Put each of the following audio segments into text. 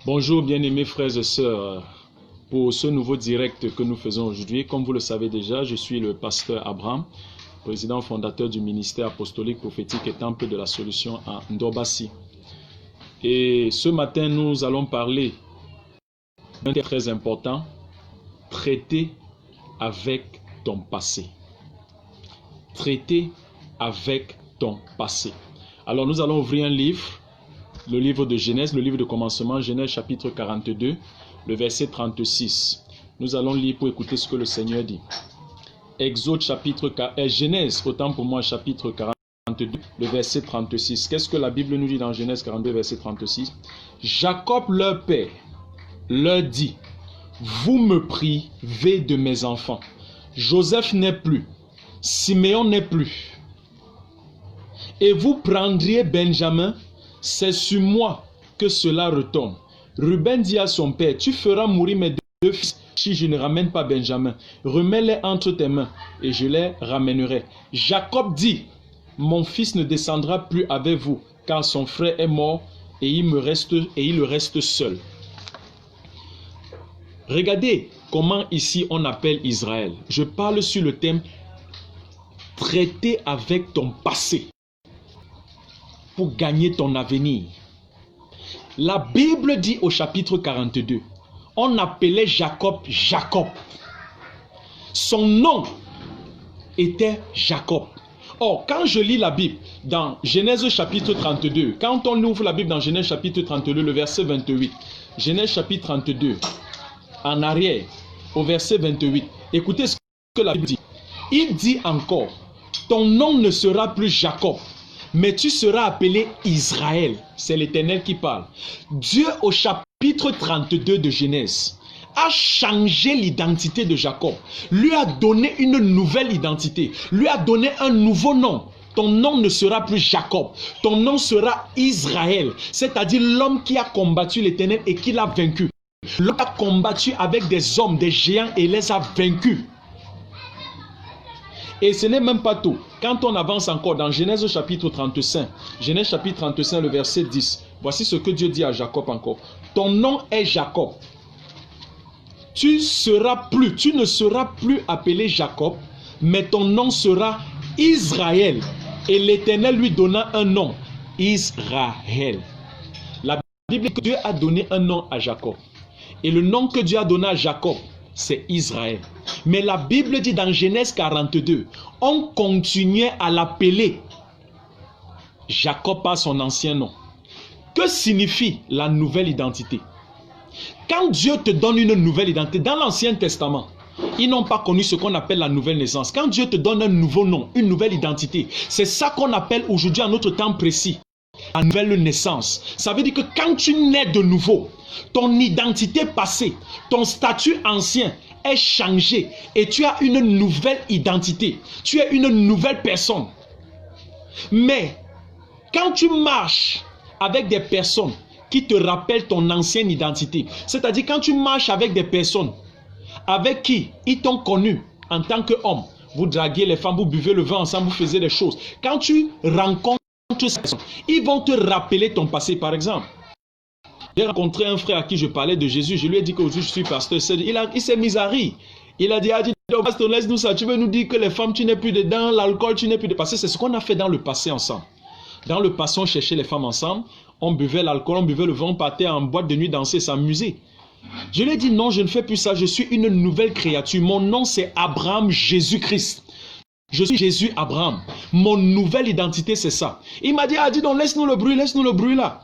Bonjour bien-aimés frères et sœurs, pour ce nouveau direct que nous faisons aujourd'hui. Comme vous le savez déjà, je suis le pasteur Abraham, président fondateur du ministère apostolique prophétique et temple de la solution à Ndobassi. Et ce matin, nous allons parler d'un thème très important, traiter avec ton passé. Traiter avec ton passé. Alors nous allons ouvrir un livre, le livre de Genèse, le livre de commencement, Genèse chapitre 42, le verset 36. Nous allons lire pour écouter ce que le Seigneur dit. Exode chapitre 4, Genèse, autant pour moi, chapitre 42, le verset 36. Qu'est-ce que la Bible nous dit dans Genèse 42, verset 36? Jacob, leur père, leur dit, vous me privez de mes enfants. Joseph n'est plus, Siméon n'est plus. Et vous prendriez Benjamin, c'est sur moi que cela retombe. Ruben dit à son père, tu feras mourir mes deux fils si je ne ramène pas Benjamin. Remets-les entre tes mains et je les ramènerai. Jacob dit, mon fils ne descendra plus avec vous, car son frère est mort et il le reste seul. Regardez comment ici on appelle Israël. Je parle sur le thème traiter avec ton passé pour gagner ton avenir. La Bible dit au chapitre 42, on appelait Jacob Jacob. Son nom était Jacob. Or, quand je lis la Bible dans Genèse chapitre 32, quand on ouvre la Bible dans Genèse chapitre 32, le verset 28, Genèse chapitre 32, en arrière, au verset 28, écoutez ce que la Bible dit. Il dit encore, ton nom ne sera plus Jacob, mais tu seras appelé Israël. C'est l'Éternel qui parle. Dieu au chapitre 32 de Genèse a changé l'identité de Jacob, lui a donné une nouvelle identité, lui a donné un nouveau nom. Ton nom ne sera plus Jacob, ton nom sera Israël, c'est-à-dire l'homme qui a combattu l'Éternel et qui l'a vaincu. L'homme a combattu avec des hommes, des géants et les a vaincus. Et ce n'est même pas tout. Quand on avance encore dans Genèse chapitre 35, Genèse chapitre 35, le verset 10, voici ce que Dieu dit à Jacob encore. Ton nom est Jacob. Tu ne seras plus appelé Jacob, mais ton nom sera Israël. Et l'Éternel lui donna un nom, Israël. La Bible dit que Dieu a donné un nom à Jacob. Et le nom que Dieu a donné à Jacob, c'est Israël. Mais la Bible dit dans Genèse 42, on continuait à l'appeler Jacob par son ancien nom. Que signifie la nouvelle identité? Quand Dieu te donne une nouvelle identité, dans l'Ancien Testament, ils n'ont pas connu ce qu'on appelle la nouvelle naissance. Quand Dieu te donne un nouveau nom, une nouvelle identité, c'est ça qu'on appelle aujourd'hui en notre temps précis la nouvelle naissance. Ça veut dire que quand tu nais de nouveau, ton identité passée, ton statut ancien est changé et tu as une nouvelle identité. Tu es une nouvelle personne. Mais quand tu marches avec des personnes qui te rappellent ton ancienne identité, c'est-à-dire quand tu marches avec des personnes avec qui ils t'ont connu en tant qu'homme, vous draguiez les femmes, vous buvez le vin ensemble, vous faisiez des choses. Quand tu rencontres ces personnes, ils vont te rappeler ton passé. Par exemple, j'ai rencontré un frère à qui je parlais de Jésus. Je lui ai dit qu'aujourd'hui je suis pasteur. Il s'est mis à rire. Il a dit, pasteur, laisse-nous ça. Tu veux nous dire que les femmes, tu n'es plus dedans, l'alcool, tu n'es plus de passé. C'est ce qu'on a fait dans le passé ensemble. Dans le passé, on cherchait les femmes ensemble. On buvait l'alcool, on buvait le vin, on partait en boîte de nuit danser, s'amuser. Je lui ai dit, non, je ne fais plus ça. Je suis une nouvelle créature. Mon nom, c'est Abraham Jésus-Christ. Je suis Jésus Abraham. Mon nouvelle identité, c'est ça. Il m'a dit, dis donc, laisse-nous le bruit là.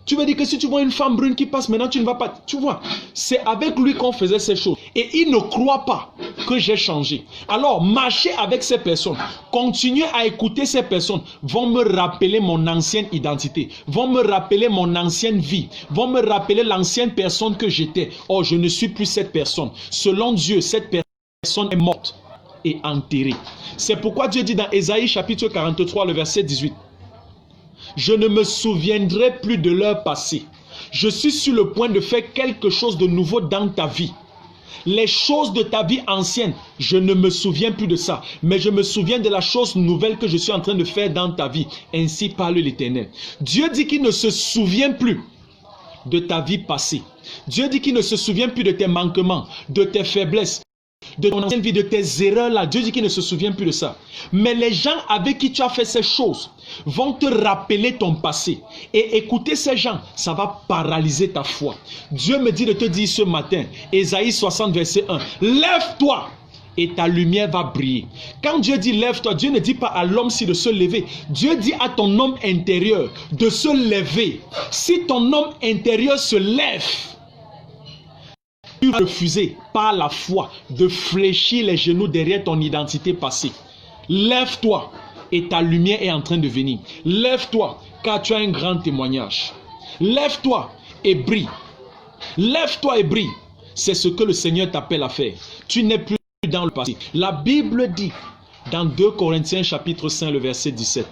Tu veux dire que si tu vois une femme brune qui passe maintenant, tu ne vas pas... Tu vois, c'est avec lui qu'on faisait ces choses. Et il ne croit pas que j'ai changé. Alors, marcher avec ces personnes, continuer à écouter ces personnes, vont me rappeler mon ancienne identité, vont me rappeler mon ancienne vie, vont me rappeler l'ancienne personne que j'étais. Oh, je ne suis plus cette personne. Selon Dieu, cette personne est morte et enterrée. C'est pourquoi Dieu dit dans Ésaïe chapitre 43, le verset 18, je ne me souviendrai plus de leur passé. Je suis sur le point de faire quelque chose de nouveau dans ta vie. Les choses de ta vie ancienne, je ne me souviens plus de ça. Mais je me souviens de la chose nouvelle que je suis en train de faire dans ta vie. Ainsi parle l'Éternel. Dieu dit qu'il ne se souvient plus de ta vie passée. Dieu dit qu'il ne se souvient plus de tes manquements, de tes faiblesses, de ton ancienne vie, de tes erreurs là. Dieu dit qu'il ne se souvient plus de ça. Mais les gens avec qui tu as fait ces choses vont te rappeler ton passé. Et écouter ces gens, ça va paralyser ta foi. Dieu me dit de te dire ce matin, Ésaïe 60 verset 1, lève-toi et ta lumière va briller. Quand Dieu dit lève-toi, Dieu ne dit pas à l'homme si de se lever. Dieu dit à ton homme intérieur de se lever. Si ton homme intérieur se lève, tu vas refuser par la foi de fléchir les genoux derrière ton identité passée. Lève-toi et ta lumière est en train de venir. Lève-toi car tu as un grand témoignage. Lève-toi et brille. Lève-toi et brille. C'est ce que le Seigneur t'appelle à faire. Tu n'es plus dans le passé. La Bible dit dans 2 Corinthiens chapitre 5 le verset 17,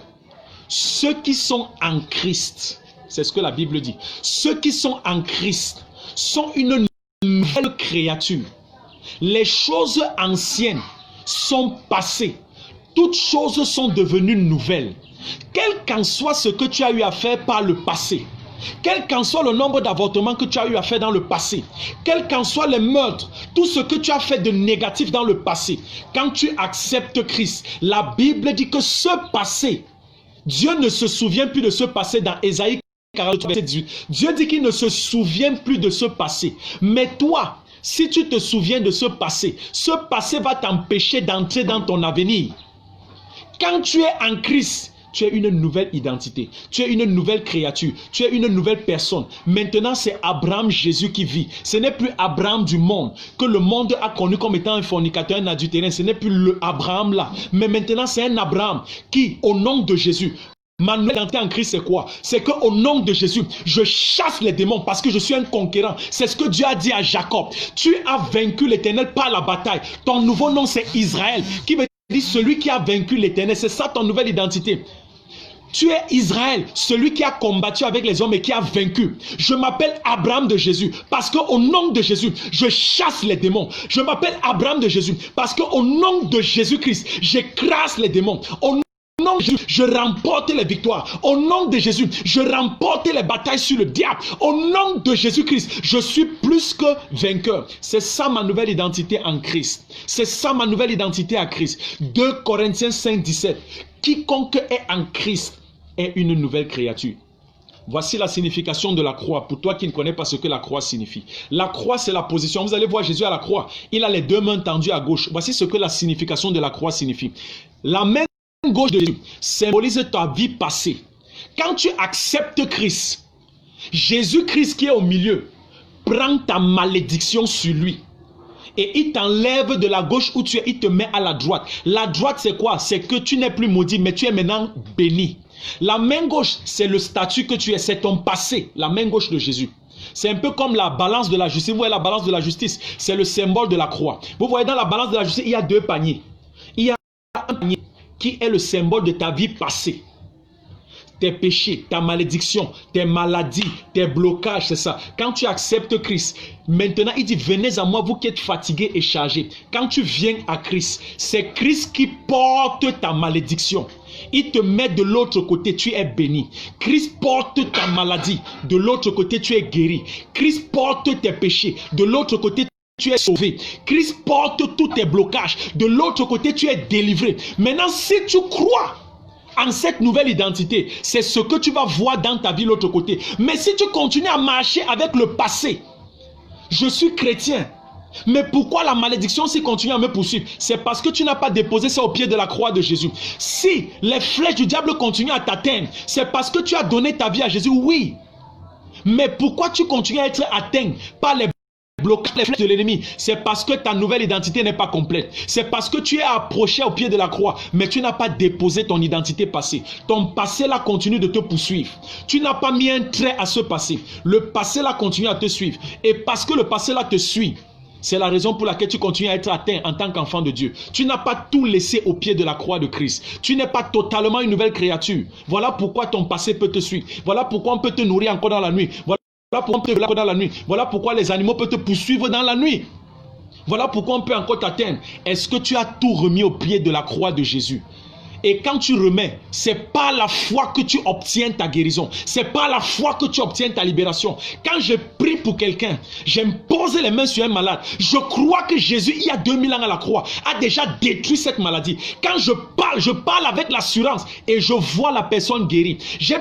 ceux qui sont en Christ, c'est ce que la Bible dit, ceux qui sont en Christ sont une nouvelle créature. Les choses anciennes sont passées. Toutes choses sont devenues nouvelles. Quel qu'en soit ce que tu as eu à faire par le passé, quel qu'en soit le nombre d'avortements que tu as eu à faire dans le passé, quel qu'en soit les meurtres, tout ce que tu as fait de négatif dans le passé, quand tu acceptes Christ, la Bible dit que ce passé, Dieu ne se souvient plus de ce passé dans Ésaïe 43, verset 18. Dieu dit qu'il ne se souvient plus de ce passé. Mais toi, si tu te souviens de ce passé va t'empêcher d'entrer dans ton avenir. Quand tu es en Christ, tu es une nouvelle identité, tu es une nouvelle créature, tu es une nouvelle personne. Maintenant, c'est Abraham Jésus qui vit. Ce n'est plus Abraham du monde, que le monde a connu comme étant un fornicateur, un adultérin. Ce n'est plus le Abraham là. Mais maintenant, c'est un Abraham qui, au nom de Jésus, ma nouvelle identité en Christ, c'est quoi? C'est qu'au nom de Jésus, je chasse les démons parce que je suis un conquérant. C'est ce que Dieu a dit à Jacob. Tu as vaincu l'Éternel par la bataille. Ton nouveau nom, c'est Israël, qui veut dire celui qui a vaincu l'Éternel. C'est ça ton nouvelle identité. Tu es Israël, celui qui a combattu avec les hommes et qui a vaincu. Je m'appelle Abraham de Jésus parce qu'au nom de Jésus, je chasse les démons. Je m'appelle Abraham de Jésus parce qu'au nom de Jésus-Christ, j'écrase les démons. Au nom de Jésus, je remporte les victoires. Au nom de Jésus, je remporte les batailles sur le diable. Au nom de Jésus-Christ, je suis plus que vainqueur. C'est ça ma nouvelle identité en Christ. C'est ça ma nouvelle identité en Christ. 2 Corinthiens 5, 17. Quiconque est en Christ est une nouvelle créature. Voici la signification de la croix. Pour toi qui ne connais pas ce que la croix signifie. La croix, c'est la position. Vous allez voir Jésus à la croix. Il a les deux mains tendues à gauche. Voici ce que la signification de la croix signifie. La main gauche de Jésus symbolise ta vie passée. Quand tu acceptes Christ, Jésus-Christ qui est au milieu prend ta malédiction sur lui. Et il t'enlève de la gauche où tu es, il te met à la droite. La droite, c'est quoi? C'est que tu n'es plus maudit, mais tu es maintenant béni. La main gauche, c'est le statut que tu es, c'est ton passé, la main gauche de Jésus. C'est un peu comme la balance de la justice. Vous voyez la balance de la justice, c'est le symbole de la croix. Vous voyez dans la balance de la justice, il y a deux paniers. Il y a un panier qui est le symbole de ta vie passée. Tes péchés, ta malédiction, tes maladies, tes blocages, c'est ça. Quand tu acceptes Christ, maintenant il dit venez à moi vous qui êtes fatigués et chargés. Quand tu viens à Christ, c'est Christ qui porte ta malédiction. Il te met de l'autre côté, tu es béni. Christ porte ta maladie, de l'autre côté tu es guéri. Christ porte tes péchés, de l'autre côté tu es sauvé. Christ porte tous tes blocages, de l'autre côté tu es délivré. Maintenant si tu crois en cette nouvelle identité, c'est ce que tu vas voir dans ta vie de l'autre côté. Mais si tu continues à marcher avec le passé, je suis chrétien, mais pourquoi la malédiction s'y continue à me poursuivre? C'est parce que tu n'as pas déposé ça au pied de la croix de Jésus. Si les flèches du diable continuent à t'atteindre, c'est parce que tu as donné ta vie à Jésus, oui. Mais pourquoi tu continues à être atteint par les bloquer les flèches de l'ennemi? C'est parce que ta nouvelle identité n'est pas complète. C'est parce que tu es approché au pied de la croix, mais tu n'as pas déposé ton identité passée. Ton passé là continue de te poursuivre. Tu n'as pas mis un trait à ce passé. Le passé là continue à te suivre. Et parce que le passé là te suit, c'est la raison pour laquelle tu continues à être atteint en tant qu'enfant de Dieu. Tu n'as pas tout laissé au pied de la croix de Christ. Tu n'es pas totalement une nouvelle créature. Voilà pourquoi ton passé peut te suivre. Voilà pourquoi on peut te nourrir encore dans la nuit. Voilà pourquoi on peut te voir dans la nuit. Voilà pourquoi les animaux peuvent te poursuivre dans la nuit. Voilà pourquoi on peut encore t'atteindre. Est-ce que tu as tout remis au pied de la croix de Jésus? Et quand tu remets, c'est par la foi que tu obtiens ta guérison. C'est par la foi que tu obtiens ta libération. Quand je prie pour quelqu'un, j'aime poser les mains sur un malade. Je crois que Jésus, il y a 2000 ans à la croix, a déjà détruit cette maladie. Quand je parle avec l'assurance et je vois la personne guérie. J'ai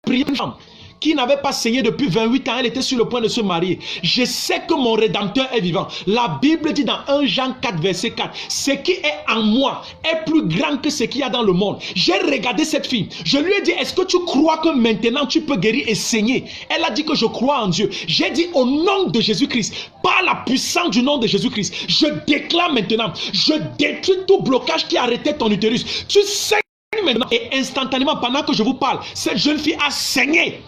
prié une femme qui n'avait pas saigné depuis 28 ans, elle était sur le point de se marier. Je sais que mon Rédempteur est vivant. La Bible dit dans 1 Jean 4, verset 4, ce qui est en moi est plus grand que ce qu'il y a dans le monde. J'ai regardé cette fille. Je lui ai dit, est-ce que tu crois que maintenant tu peux guérir et saigner? Elle a dit que je crois en Dieu. J'ai dit, au nom de Jésus-Christ, par la puissance du nom de Jésus-Christ, je déclare maintenant, je détruis tout blocage qui arrêtait ton utérus. Tu saignes maintenant. Et instantanément, pendant que je vous parle, cette jeune fille a saigné.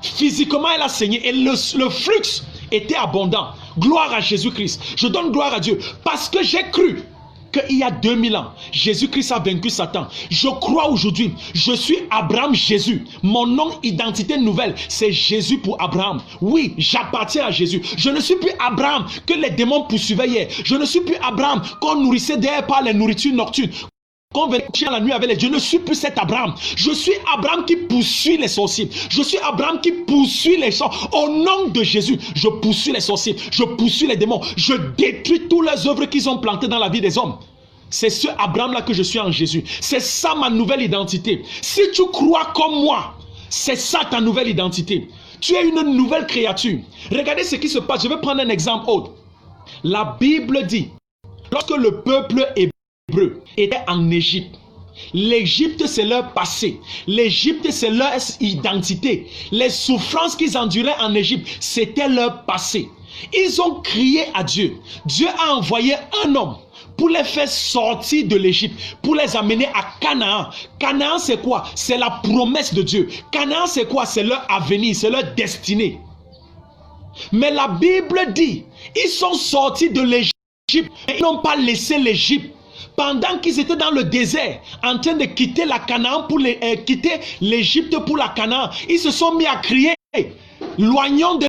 Physiquement, elle a saigné et le flux était abondant. Gloire à Jésus-Christ. Je donne gloire à Dieu parce que j'ai cru qu'il y a 2000 ans, Jésus-Christ a vaincu Satan. Je crois aujourd'hui, je suis Abraham Jésus. Mon nom, identité nouvelle, c'est Jésus pour Abraham. Oui, j'appartiens à Jésus. Je ne suis plus Abraham que les démons poursuivaient hier. Je ne suis plus Abraham qu'on nourrissait derrière par les nourritures nocturnes. Qu'on venait la nuit avec les dieux. Je ne suis plus cet Abraham. Je suis Abraham qui poursuit les sorciers. Je suis Abraham qui poursuit les sorciers. Au nom de Jésus, je poursuis les sorciers. Je poursuis les démons. Je détruis toutes les œuvres qu'ils ont plantées dans la vie des hommes. C'est ce Abraham-là que je suis en Jésus. C'est ça ma nouvelle identité. Si tu crois comme moi, c'est ça ta nouvelle identité. Tu es une nouvelle créature. Regardez ce qui se passe. Je vais prendre un exemple autre. La Bible dit, lorsque le peuple hébreu était en Égypte. L'Égypte, c'est leur passé. L'Égypte, c'est leur identité. Les souffrances qu'ils enduraient en Égypte, c'était leur passé. Ils ont crié à Dieu. Dieu a envoyé un homme pour les faire sortir de l'Égypte, pour les amener à Canaan. Canaan, c'est quoi? C'est la promesse de Dieu. Canaan, c'est quoi? C'est leur avenir, c'est leur destinée. Mais la Bible dit, ils sont sortis de l'Égypte. Ils n'ont pas laissé l'Égypte. Pendant qu'ils étaient dans le désert, en train de quitter la Canaan pour quitter l'Égypte pour la Canaan, ils se sont mis à crier, loignons de